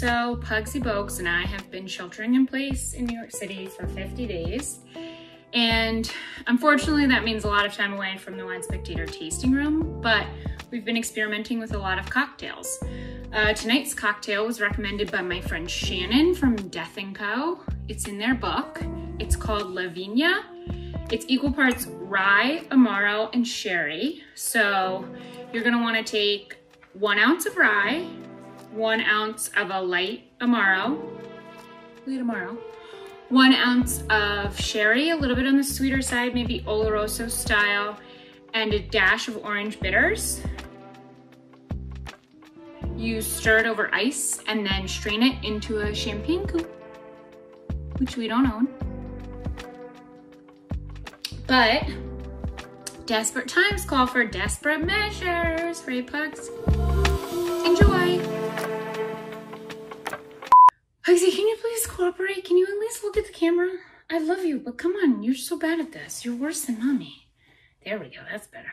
So Puggsy Bogues and I have been sheltering in place in New York City for 50 days. And unfortunately, that means a lot of time away from the Wine Spectator tasting room, but we've been experimenting with a lot of cocktails. Tonight's cocktail was recommended by my friend Shannon from Death & Co. It's in their book. It's called La Viña. It's equal parts rye, amaro, and sherry. So you're gonna wanna take 1 ounce of rye, 1 ounce of a light amaro, 1 ounce of sherry, a little bit on the sweeter side, maybe Oloroso style, and a dash of orange bitters. You stir it over ice and then strain it into a champagne coupe, which we don't own. But desperate times call for desperate measures, right, Pugs? Enjoy. Puggsy, can you please cooperate? Can you at least look at the camera? I love you, but come on, you're so bad at this. You're worse than mommy. There we go, that's better.